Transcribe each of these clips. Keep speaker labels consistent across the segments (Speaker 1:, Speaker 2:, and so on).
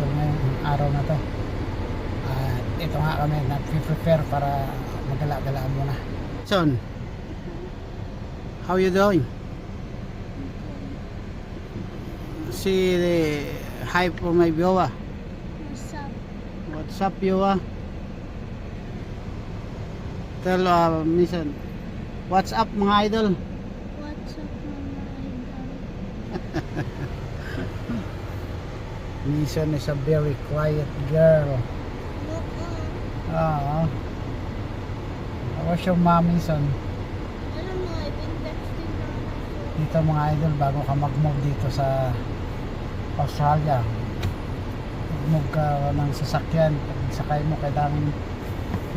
Speaker 1: idol ngayong araw na to. At ito nga kami nag-prepare para magala-gala muna. Son, how you doing? See the hi for my viewer.
Speaker 2: What's up?
Speaker 1: What's up, viewer? Tell Mission, what's up mga idol?
Speaker 2: What's up, mga idol?
Speaker 1: Mission is a very quiet girl.
Speaker 2: Look,
Speaker 1: Ah. What's your mommy, son?
Speaker 2: alam mo, I've been texting na
Speaker 1: Dito mga idol, bago ka mag-move dito sa Australia, mag-move ka ng sasakyan. Pag sakay mo, kailangan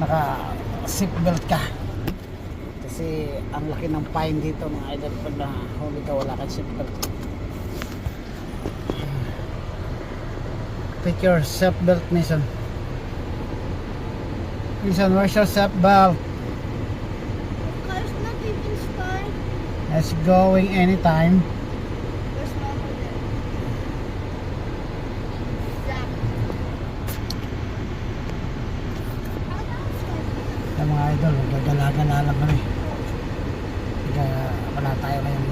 Speaker 1: naka seatbelt ka. Kasi ang laki ng fine dito mga idol pag nahuli ka wala kang seatbelt. Take your seatbelt, Mason. Mason, where's your seatbelt?
Speaker 2: car's not even start.
Speaker 1: It's going anytime.
Speaker 2: There's mama there. Zach.
Speaker 1: Yung mga idol, gagala-gala lang kami. Kaya wala tayo ngayong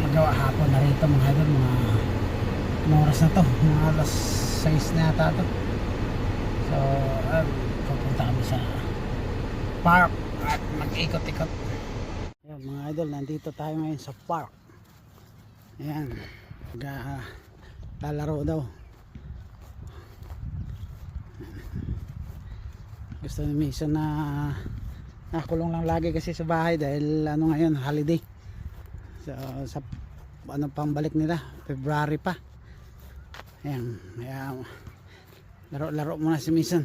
Speaker 1: magawa hapon na rito mga idol. Mga oras na to, mga alas 6 na yata to. So, pupunta kami sa park at mag-ikot-ikot. Ayan mga idol, nandito tayo ngayon sa park. Ayan, lalaro daw. Gusto ni Mason na nakulong lang lagi kasi sa bahay dahil ano ngayon, holiday. So, sa ano pang balik nila, February pa. Ayan, laro-laro muna si Mason.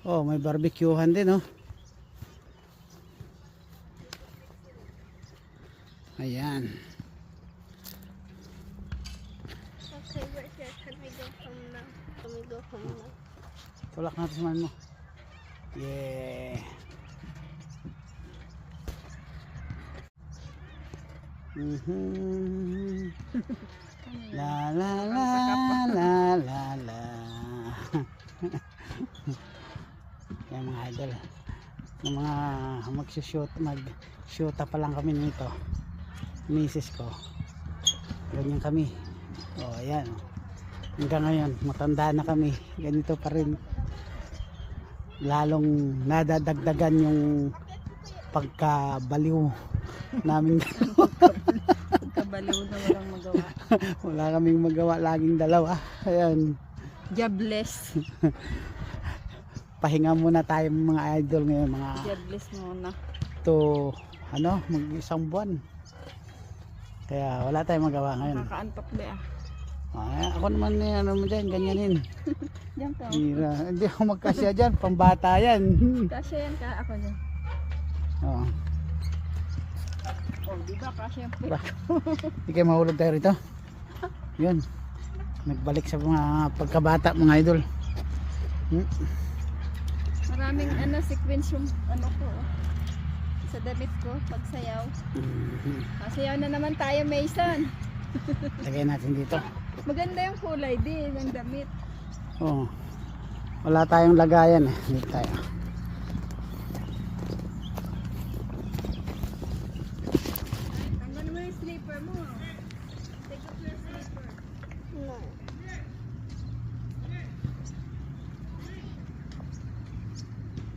Speaker 1: Oh, may barbecuehan din, oh. Ayan.
Speaker 2: Okay, where's your can we go home now? Can we go home now?
Speaker 1: Tulak natin sa man mo. Yeah. La la la la la la. Yan mga idol. Yung mga mag-shoota pa lang kami nito. Misis ko. Ganyan kami. Oh, ayan. Hanggang ngayon, matanda na kami. Ganito pa rin. Lalong nadadagdagan yung pagkabaliw namin.
Speaker 3: Pagkabaliw na walang magawa.
Speaker 1: Wala kaming magawa, laging dalawa. Ayan.
Speaker 3: Jobless.
Speaker 1: Pahinga muna tayo mga idol ngayon, mga
Speaker 3: Jobless muna.
Speaker 1: to mag-isang buwan. Kaya wala tayong magawa ngayon.
Speaker 3: Nakakaantok ba ah.
Speaker 1: Ako naman mo dyan, ganyanin.
Speaker 3: Diyan ka.
Speaker 1: Hira. Hindi ako magkasya dyan, pambata yan.
Speaker 3: Kasya yan ka ako dyan.
Speaker 1: Oo.
Speaker 3: Oh, di ba kasya yan?
Speaker 1: Hindi kayo mahulog tayo rito. Yun. Nagbalik sa mga pagkabata mga idol.
Speaker 3: Maraming sequence yung ko. Sa damit ko, pagsayaw. Sayaw na naman tayo, Mason.
Speaker 1: Lagay natin dito.
Speaker 3: Maganda yung kulay din ng damit.
Speaker 1: Oo. Wala tayong lagayan eh. Dito tayo.
Speaker 3: Tanggal mo yung slipper mo. Take off your slipper.
Speaker 2: No.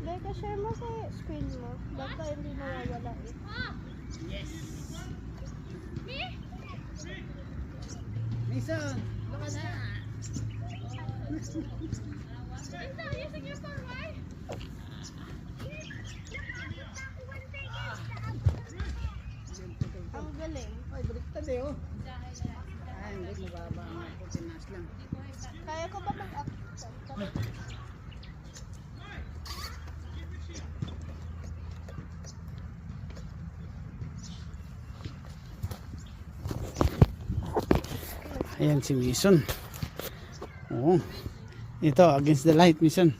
Speaker 2: Like, share mo sa screen mo. Baka hindi nawawala eh.
Speaker 1: Mason, baka na.
Speaker 2: Ang galing.
Speaker 1: Ay, baliktad eh oh. Ay, hindi, mababa ang tinas lang.
Speaker 2: Kaya ko ba mag-act?
Speaker 1: Ayan si Mason. Oo. Ito, against the light, Mason.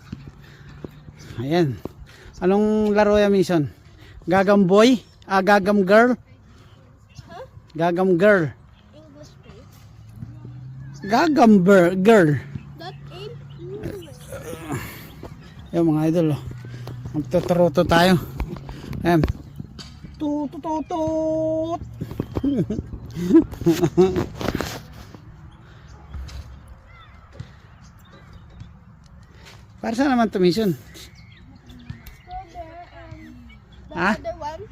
Speaker 1: Ayan. Anong laro yan, Mason? Gagam boy? Gagam girl?
Speaker 2: Huh?
Speaker 1: Gagam girl.
Speaker 2: English please.
Speaker 1: Gagamber girl.
Speaker 2: That ain't moving.
Speaker 1: Yung mga idol, oh. Magtuturuto tayo. Ayan. Tutututut. Para saan naman mission?
Speaker 2: So there, the
Speaker 1: Ah?
Speaker 2: other one,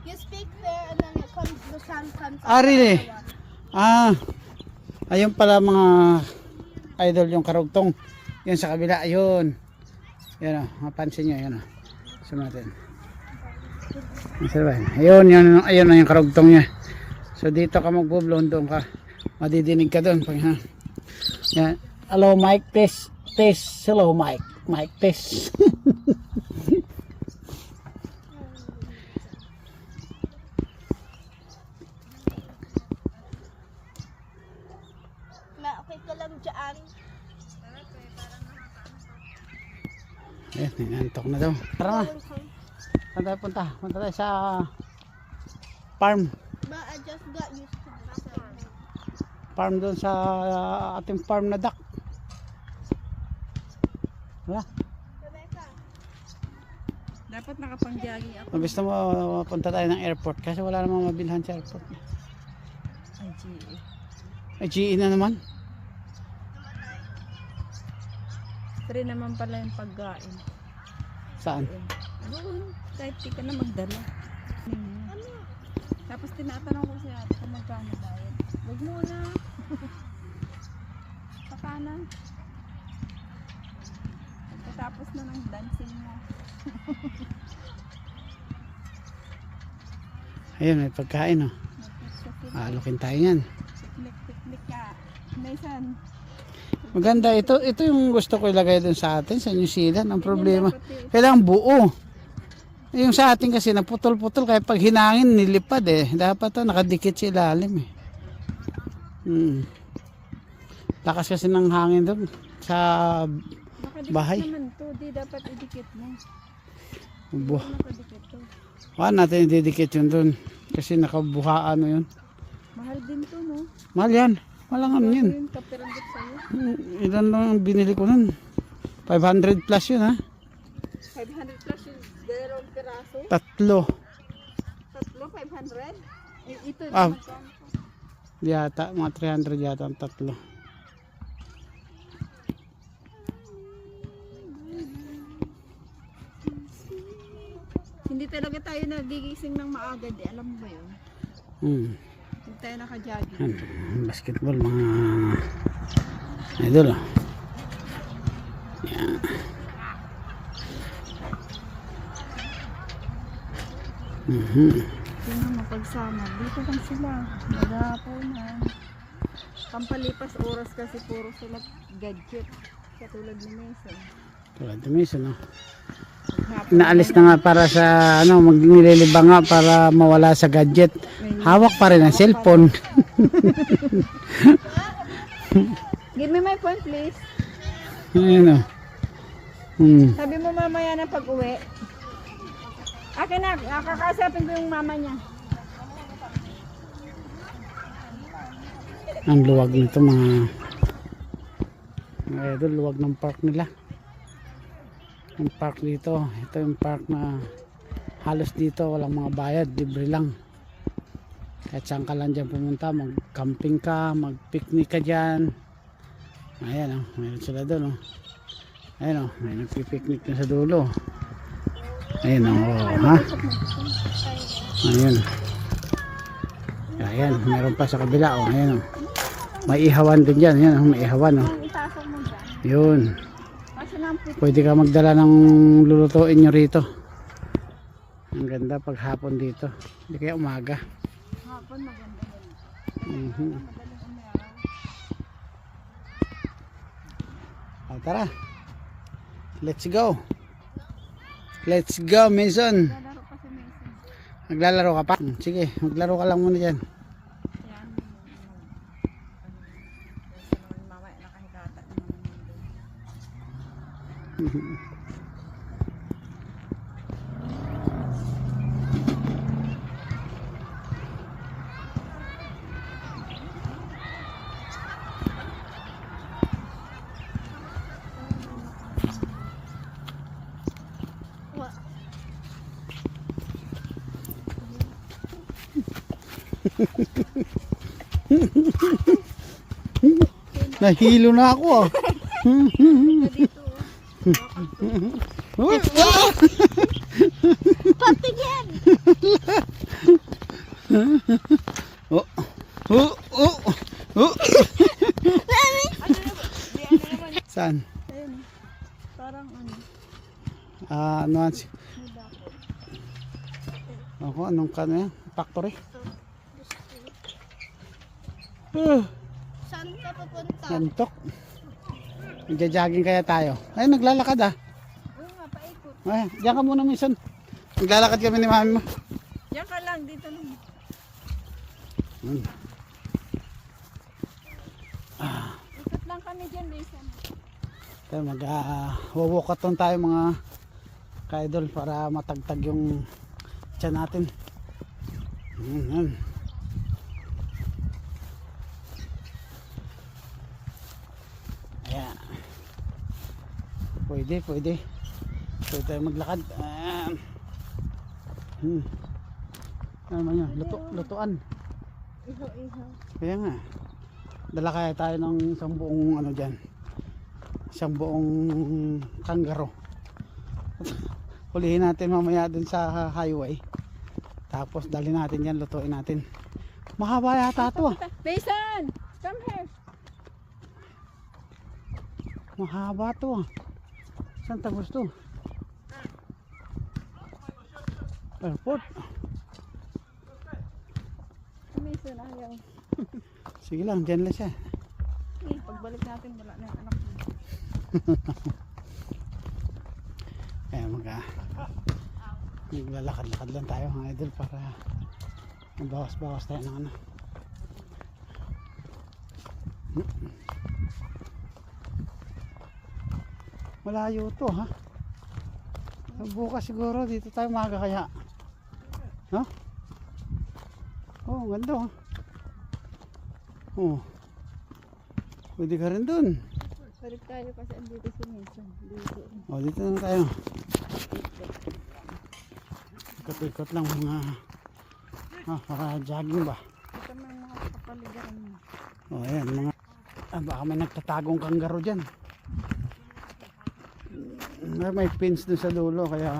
Speaker 2: you speak there and then it comes, the sound comes
Speaker 1: Ah,
Speaker 2: out
Speaker 1: really?
Speaker 2: the other one.
Speaker 1: Ah, ayun pala mga idol yung karugtong. Yun sa kabila, ayun. Yan o, mapansin nyo, yan o. Gusto natin. Ayun, ayun na yung karugtong niya. So dito ka magbublon, doon ka. Madidinig ka doon. Ha? Yan. Hello, mic test. Test. Hello, mic. Mic test.
Speaker 2: Okay ka lang dyan.
Speaker 1: Ayan, nangantok na daw. Tara na.
Speaker 2: Going home.
Speaker 1: Saan tayo punta? Punta tayo sa farm.
Speaker 2: But I just got used to this.
Speaker 1: Farm doon sa ating farm na duck. Wala.
Speaker 2: Rebecca.
Speaker 3: Dapat nakapang-jogging ako.
Speaker 1: Gusto mo punta tayo ng airport kasi wala namang mabilhan sa airport.
Speaker 3: Ay, GE.
Speaker 1: Ay, GE na naman.
Speaker 3: Free naman pala yung pagkain.
Speaker 1: Saan?
Speaker 3: Doon, kahit di ka na magdala. Tapos tinatanong ko siya kung magkano bayad. Huwag muna. Saka na. Pagkatapos na ng dancing mo.
Speaker 1: Ayun, may pagkain oh. Aalukin tayo yan.
Speaker 3: Picnic ka. Maysan.
Speaker 1: Maganda ito. Ito yung gusto ko ilagay doon sa atin, sa New Zealand. Ang problema, kailangan buo. Yung sa atin kasi naputol-putol kaya pag hinangin nilipad eh. Dapat to nakadikit sa ilalim eh. Lakas kasi ng hangin doon sa
Speaker 3: Nakadikit
Speaker 1: bahay.
Speaker 3: naman to. Di dapat idikit mo.
Speaker 1: buh.
Speaker 3: Nakadikit to.
Speaker 1: Wala natin ididikit yun doon. Kasi nakabuhaan ano yun.
Speaker 3: Mahal din to, no?
Speaker 1: Mahal yan. Walang ano yun.
Speaker 3: Yung kapiranggot sa'yo.
Speaker 1: Ilan lang ang binili ko nun. 500 plus yun ha.
Speaker 3: 500 plus yung dalawang piraso.
Speaker 1: Tatlo.
Speaker 3: Tatlo, 500. Ito,
Speaker 1: Ah.
Speaker 3: magkano to?
Speaker 1: Yata, mga 300 yata ang tatlo.
Speaker 3: Hindi talaga tayo nagigising ng maaga, di alam mo ba yun? Hindi tayo naka-jogging.
Speaker 1: Basketball mga idol oh. Yan.
Speaker 3: Hindi na mapagsama. Dito lang sila. Maghahaponan. Pampalipas oras kasi puro sila gadget. Katulad ni Mason.
Speaker 1: Tulad ng misa no.
Speaker 3: Maghapon
Speaker 1: Inaalis na nga para sa ano, magnililibang nga para mawala sa gadget. Hawak pa rin ang cellphone.
Speaker 3: Give me my phone, please.
Speaker 1: Ayun oh.
Speaker 3: Sabi mo mamaya na pag-uwi. Akin na, kakasapin ko yung mama niya.
Speaker 1: Ang luwag nito mga idol, luwag ng park nila. Yung park dito, ito yung park na halos dito walang mga bayad, libre lang. Kahit saan ka lang dyan pumunta, mag camping ka, mag picnic ka dyan. Ayan oh, mayroon sila doon oh. Ayan oh, may nagpipiknik na sa dulo. Ayan oh, ha? Ayan. Ayan, meron pa sa kabila oh, ayan oh. May ihawan din dyan, ayan oh, may ihawan oh.
Speaker 3: Ang itasok mo dyan.
Speaker 1: Yun.
Speaker 3: Kasi nang
Speaker 1: Pwede ka magdala ng lulutuin nyo rito. Ang ganda pag hapon dito. Hindi kaya umaga.
Speaker 3: hapon maganda din. Madaling umaraw.
Speaker 1: Tara. Let's go. Let's go, Mason.
Speaker 3: Lalaro pa si Mason.
Speaker 1: Maglalaro ka pa? Sige, maglaro ka lang muna dyan.
Speaker 3: Yan. Mamaya nakahigata naman doon.
Speaker 1: Nahilo na ako ah.
Speaker 3: Dito.
Speaker 2: Patigyan!
Speaker 1: Oh. Oh. Oh. Oh. Saan?
Speaker 3: Ayun. Parang ano.
Speaker 1: Ano yan?
Speaker 3: May dako.
Speaker 1: Ako, anong kano yan? Factory?
Speaker 2: Saan ka pupunta?
Speaker 1: Gantok. Nagja-jogging kaya tayo. Ay, naglalakad ah.
Speaker 3: Oo nga, paikot.
Speaker 1: Ay, diyan ka muna minsan. Naglalakad kami ni mami mo.
Speaker 3: Diyan ka lang, dito lang. Ikot lang kami dyan, Mason.
Speaker 1: Tayo mag-walkathon tayo mga ka-idol para matagtag yung tiyan natin. Ayan. Pwede. Pwede tayo maglakad. Ano naman yun? Lutuan.
Speaker 3: Iho.
Speaker 1: Kaya nga. Dala kaya tayo ng isang buong ano dyan. Isang buong kanggaro. Hulihin natin mamaya dun sa highway. Tapos dali natin yan, lutuin natin. Mahaba yata ito ah.
Speaker 3: Mason! Come here!
Speaker 1: Mahaba ito ah. Saan tapos ito? Airport.
Speaker 3: Mason, ayaw.
Speaker 1: Sige lang, dyan lang siya.
Speaker 3: Pagbalik natin, wala na yung anak mo.
Speaker 1: Kaya maglalakad-lakad lang tayo mga idol para mabawas-bawas tayo ng ano. Malayo to ha. Bukas siguro dito tayo maaga kaya. No? Oh, ganda oh. Oh. Pwede ka rin dun.
Speaker 3: Balik tayo kasi andito si Mason. Dito.
Speaker 1: Oh, dito na tayo. Ikot-ikot lang mga para jogging ba.
Speaker 3: Ito may mga kapaligiran mo.
Speaker 1: Oh, ayan mga baka may nagtatagong kanggaro dyan. May pins dun sa dulo kaya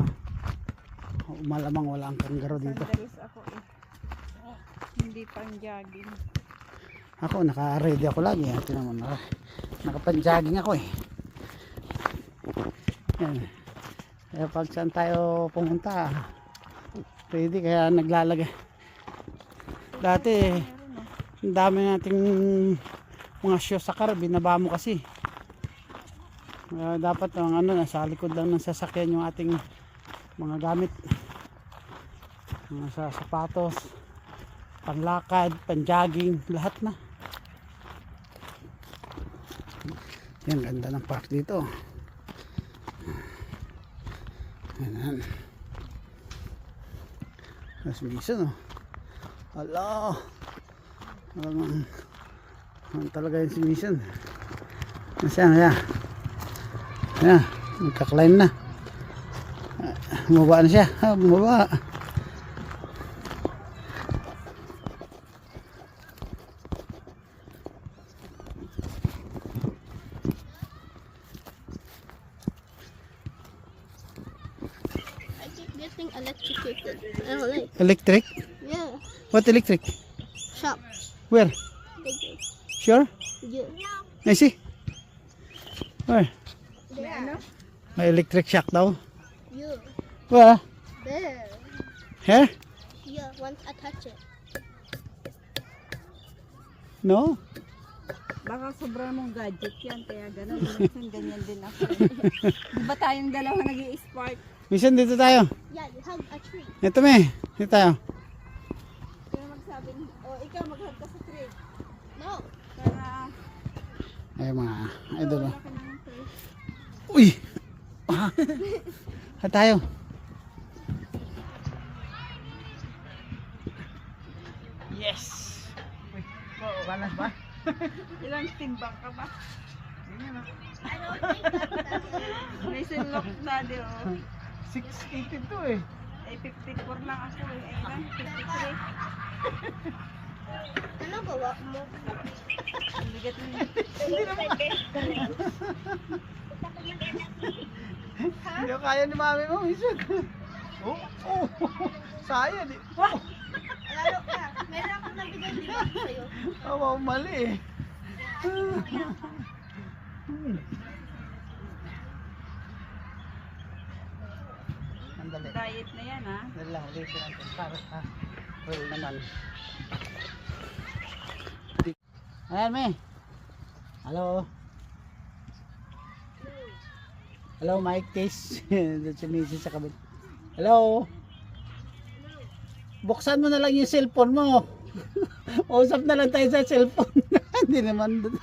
Speaker 1: malamang wala ang kanggaro dito.
Speaker 3: Sandals ako eh. Hindi pang jogging.
Speaker 1: Ako naka-ready ako lagi. Ito naman nakapan-jogging ako eh. Yan. Kaya pag saan tayo pumunta ready kaya naglalagay. Dati ang dami nating mga shoes sa car, binaba mo kasi. Dapat ang ano nasa likod lang ng sasakyan yung ating mga gamit. Mga sa sapatos, panlakad, panjogging, lahat na. Yan, ganda ng park dito. Yan. Mas Mason oh. Hala. Alam talaga yung si Mason. Nasaan na? Ayan, nagka-climb na. Bumaba na siya. Bumaba.
Speaker 2: I keep getting electrocuted. I don't like.
Speaker 1: Electric?
Speaker 2: Yeah.
Speaker 1: What electric?
Speaker 2: Shop.
Speaker 1: Where?
Speaker 2: Bigger.
Speaker 1: Sure?
Speaker 2: Yeah.
Speaker 1: I see. Where?
Speaker 2: There.
Speaker 1: May electric shock daw.
Speaker 2: You.
Speaker 1: Where?
Speaker 2: There.
Speaker 1: Here?
Speaker 2: Yeah. Once I touch it.
Speaker 1: No?
Speaker 3: Baka sobra mong gadget yan, kaya gano'n. Minsan ganyan din ako. Di ba tayong dalawa nag-i-spark?
Speaker 1: Minsan dito tayo.
Speaker 2: Yeah. You hug a tree.
Speaker 1: Ito dito tayo.
Speaker 3: Kaya magsabi, ikaw maghag ka sa tree.
Speaker 2: No.
Speaker 3: Para,
Speaker 1: Ay mga idol.
Speaker 3: wala ka ng tree.
Speaker 1: Uy! Tayo. Yes! Uy, kanas ba?
Speaker 3: Ilang timbang ka ba?
Speaker 2: I don't think that's
Speaker 3: May sinlock daddy oh.
Speaker 1: 682 eh.
Speaker 3: Ay 54 lang ako eh. Ay ilan? 53.
Speaker 2: Ano gawa mo?
Speaker 3: Ang bigat mo.
Speaker 1: Hindi ko kaya ni mami mo, minsan. Oh, oh, sayang eh.
Speaker 2: Lalo ka. Meron akong nabigay dito sa'yo.
Speaker 1: Oh, mali eh. Andali.
Speaker 3: Diet na yan ha.
Speaker 1: Dali lang, ulitin natin para sa roll naman. Ayan, me. Hello. Hello, mic test. Doon si Mrs. sa kabit. Hello. Buksan mo na lang yung cellphone mo. Usap na lang tayo sa cellphone. Hindi naman doon.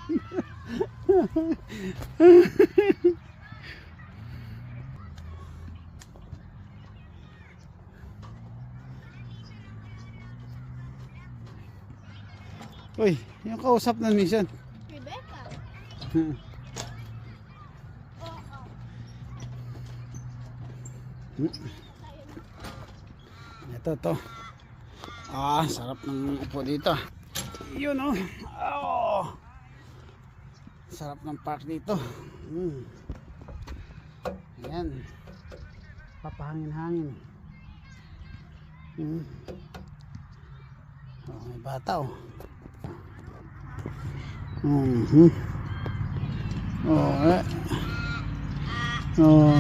Speaker 1: Uy, yung kausap na minsan.
Speaker 2: Rebecca.
Speaker 1: Ito to. Ah, sarap ng upo dito. Yun oh. Oh. Sarap ng park dito. Ayan. Papahangin-hangin. Oh, may bata oh. Oh,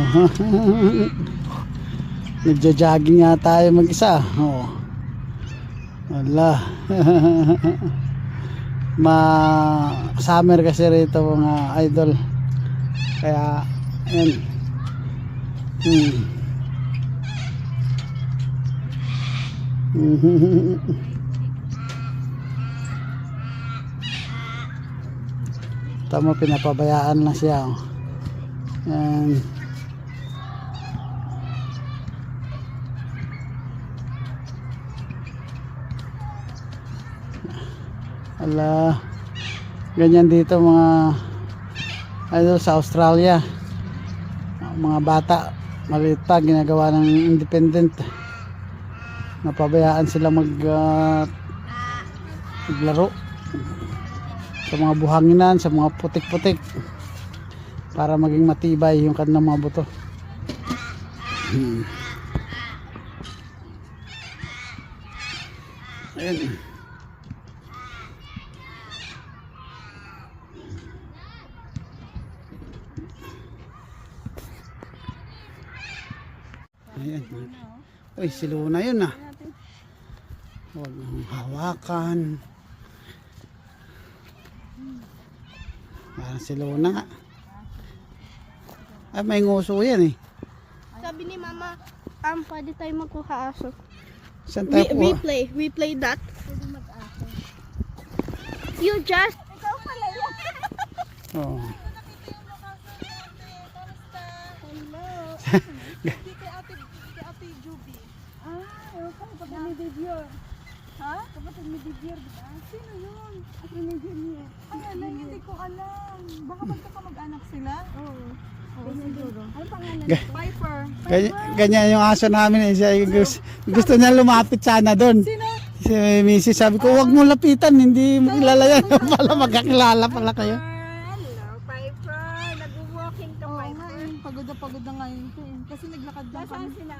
Speaker 1: nagja-jogging nga tayo mag-isa. Oh. Wala. Summer kasi rito mga idol. Kaya ayan. Tama, pinapabayaan lang siya. Ayan. Ala, ganyan dito mga idol sa Australia. Mga bata maliit pa, ginagawa ng independent. Napabayaan sila maglaro sa mga buhanginan, sa mga putik-putik para maging matibay yung kanilang mga buto. Ayan. Ayan. Uy, si Luna yun ah. Huwag mong hawakan. Parang si Luna nga. Ay, may nguso yan eh.
Speaker 2: Sabi ni Mama, pwede tayo magkuha aso.
Speaker 1: Saan tayo po?
Speaker 2: We play that. You just... Ikaw pala yan.
Speaker 1: Oh.
Speaker 2: Hello.
Speaker 3: Kay Ate Juby. Kapag may video. Ha? Kapag may video, di ba? Sino yun? Ate Juby. Ay, alam, hindi ko alam. Baka magkakamag-anak sila? Oo. Oo, siguro. Ano pangalan? Piper.
Speaker 1: Ganyan yung aso namin eh. Siya, gusto niya lumapit sana doon.
Speaker 3: Sino?
Speaker 1: Si Missy sabi ko, huwag mo lapitan, hindi mo kilala yan. Pala magkakilala pala kayo.
Speaker 2: Hello, Piper. Nag-walking ka, Piper.
Speaker 3: Pagod na ngayon ko eh. Kasi naglakad lang kami.
Speaker 2: Nasaan sila?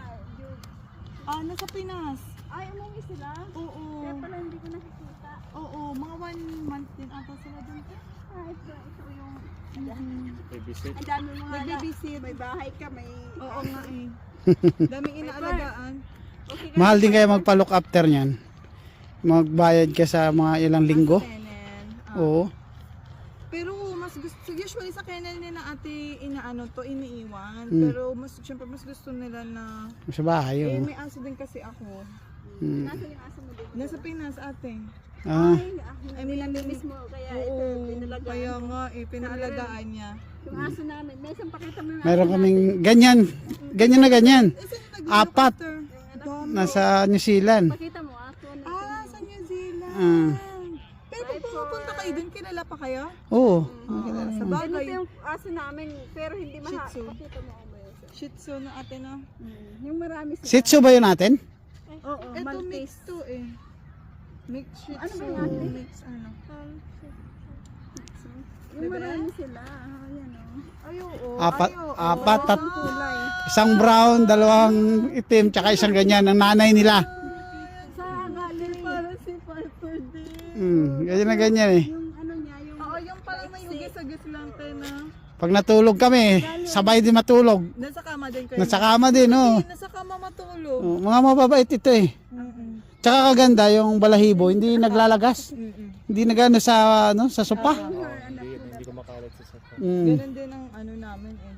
Speaker 3: Nasa Pinas.
Speaker 2: Ay, umuwi sila?
Speaker 3: Oo.
Speaker 2: Kaya pala hindi ko nakikita.
Speaker 3: Oo, mga 1 month din ata sila doon.
Speaker 2: Ay, ito yung...
Speaker 3: Mhm.
Speaker 2: Ang dami mga
Speaker 3: Nagbibisit.
Speaker 2: may bahay ka, may...
Speaker 3: Oo nga eh. Daming inaalagaan.
Speaker 2: Okay ka
Speaker 1: Mahal din kaya magpa-look after niyan. Magbayad ka sa mga ilang linggo.
Speaker 3: Kennel.
Speaker 1: Oo.
Speaker 3: Pero mas gusto, usually sa kennel nila ate iniiwan.
Speaker 1: Mm.
Speaker 3: Pero syempre mas gusto nila na,
Speaker 1: Sa bahay. Oo.
Speaker 3: may aso din kasi ako.
Speaker 2: Nasa yung aso mo din?
Speaker 3: Nasa Pinas ate.
Speaker 1: Ah,
Speaker 3: I mean,
Speaker 2: Namimiss mo, kaya ito,
Speaker 3: Oo,
Speaker 2: pinalagaan
Speaker 3: kaya
Speaker 2: mo.
Speaker 3: nga pinaalagaan niya.
Speaker 2: Yung aso namin, may isang pakita mo yung
Speaker 1: meron
Speaker 2: aso
Speaker 1: kaming ganyan. Ganyan na ganyan.
Speaker 3: Saan
Speaker 1: Apat.
Speaker 3: Dami.
Speaker 1: Nasa New Zealand.
Speaker 2: Pakita mo, aso na.
Speaker 3: Sa New Zealand.
Speaker 1: Ah.
Speaker 3: Pero pag pumupunta kayo dun, kilala pa kayo?
Speaker 1: Oo.
Speaker 3: Sa
Speaker 2: Ganito
Speaker 3: bagay.
Speaker 2: yung aso namin, pero hindi
Speaker 3: Shih Tzu.
Speaker 2: Pakita mo ako yun.
Speaker 3: Shih Tzu na ate no?
Speaker 2: Yung marami sila.
Speaker 1: Shih Tzu ba yun natin?
Speaker 2: Oo,
Speaker 3: Ito mix to eh. Mix shih
Speaker 2: Ano
Speaker 3: tzu.
Speaker 2: ba yung ate?
Speaker 3: Mix ano.
Speaker 2: Yung marami sila. Ayan o.
Speaker 3: Ay, oo.
Speaker 1: Apat,
Speaker 3: Ay, oo.
Speaker 1: apat,
Speaker 2: Kulay.
Speaker 1: isang brown, dalawang itim, tsaka isang ganyan, ang nanay nila.
Speaker 2: Sa gallery.
Speaker 3: Para si Piper din.
Speaker 1: Ganyan na ganyan eh.
Speaker 2: Yung ano niya, yung...
Speaker 3: Oo, yung parang may hugis-hugis lang tayo na.
Speaker 1: Pag natulog kami, sabay din matulog.
Speaker 3: Nasa kama din kayo.
Speaker 1: Nasa kama din, oh.
Speaker 3: Nasa kama matulog.
Speaker 1: Oh, mga mababait ito eh. Tsaka kaganda yung balahibo, hindi naglalagas. Hindi nagano sa sopa.
Speaker 4: Hindi ko makalat sa sofa.
Speaker 3: Ganun din ang ano namin eh.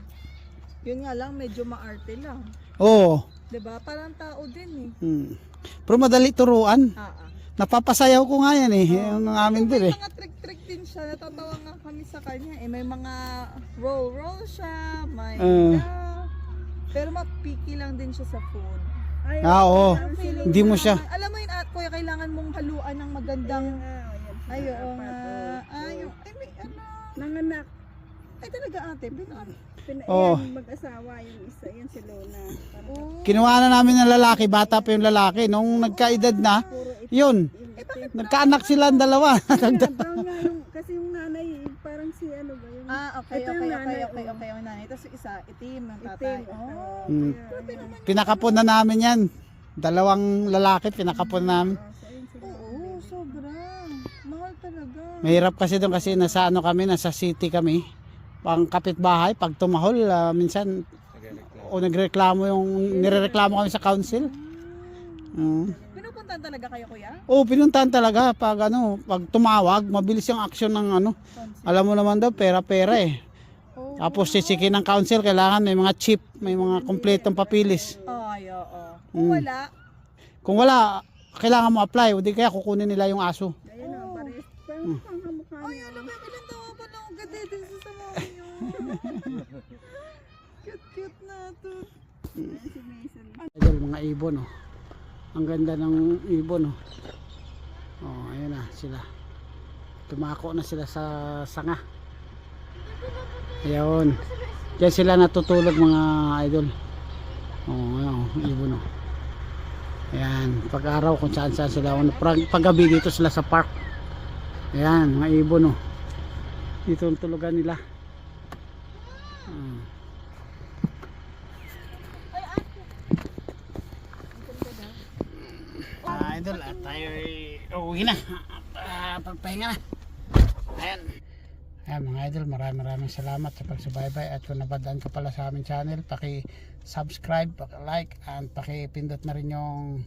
Speaker 3: Yun nga lang, medyo maarte lang.
Speaker 1: Oo.
Speaker 3: Diba? Parang tao din eh.
Speaker 1: Pero madali turuan.
Speaker 3: Ah.
Speaker 1: Napapasayaw ko nga yan eh. Yung amin din eh.
Speaker 3: May mga trick-trick din siya. Natatawa nga kami sa kanya eh. May mga roll siya. May pero mapiki lang din siya sa food.
Speaker 1: Oo.
Speaker 3: Ang feeling
Speaker 1: Hindi mo
Speaker 3: na-
Speaker 1: siya.
Speaker 3: Alam mo yun, kuya, kailangan mong haluan ng magandang... Ay, oo nga. Ay, may ano...
Speaker 2: Nanganak.
Speaker 3: Ay, talaga ate.
Speaker 1: Oo.
Speaker 2: Yan, mag-asawa yung isa. Yan si Lona.
Speaker 3: Oh.
Speaker 1: Kinuha na namin ng lalaki, bata pa yung lalaki. Nung nagkaedad na, yun. Nagkaanak sila ang dalawa.
Speaker 2: Brown nga yung, kasi yung nanay, parang si ano ba yung...
Speaker 3: Okay,
Speaker 2: Ito yung nanay,
Speaker 3: okay. Yung nanay. Tapos yung isa, itim, yung tatay.
Speaker 2: Itim.
Speaker 3: Oh.
Speaker 1: Pinakapon na namin yan. Dalawang lalaki, pinakapon namin.
Speaker 3: Oo, sobra. Mahal talaga.
Speaker 1: Mahirap kasi doon kasi nasa kami, nasa city kami. Pang kapitbahay, pag tumahol, minsan o nagreklamo nirereklamo kami sa council.
Speaker 3: Pinupuntahan talaga kayo, kuya?
Speaker 1: Oo, pinuntahan talaga pag pag tumawag, mabilis yung action ng Alam mo naman daw, pera-pera eh.
Speaker 3: Oh.
Speaker 1: Tapos sisikin ng council, kailangan may mga chip, may mga kompletong papilis.
Speaker 3: Ay, oo. Kung wala,
Speaker 1: Kung wala, kailangan mo apply, o di kaya kukunin nila yung aso.
Speaker 2: Ayun o, pares. Parang kamukha niya.
Speaker 3: alam mo, ilan tawa pa lang ang ganda din sa sama niyo. Cute na to.
Speaker 2: Si Mason.
Speaker 1: Idol, mga ibon oh. Ang ganda ng ibon oh. Oh, ayun na sila. Tumako na sila sa sanga. Ayun. Diyan sila natutulog mga idol. Oh, ayun, ibon oh. Ayan, pag-araw kung saan sila. Pag-gabi dito sila sa park. Ayan, mga ibon oh. Dito ang tulugan nila. Idol, at tayo uwi na. Pagpahinga na. Ayan. Ayan mga idol, maraming salamat sa pagsubaybay. At kung napadaan ka pala sa aming channel, paki-subscribe, paki-like, and paki-pindot na rin yung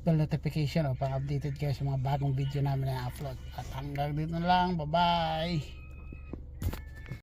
Speaker 1: bell notification o pang-updated kayo sa mga bagong video namin na upload. At hanggang dito na lang. Bye-bye!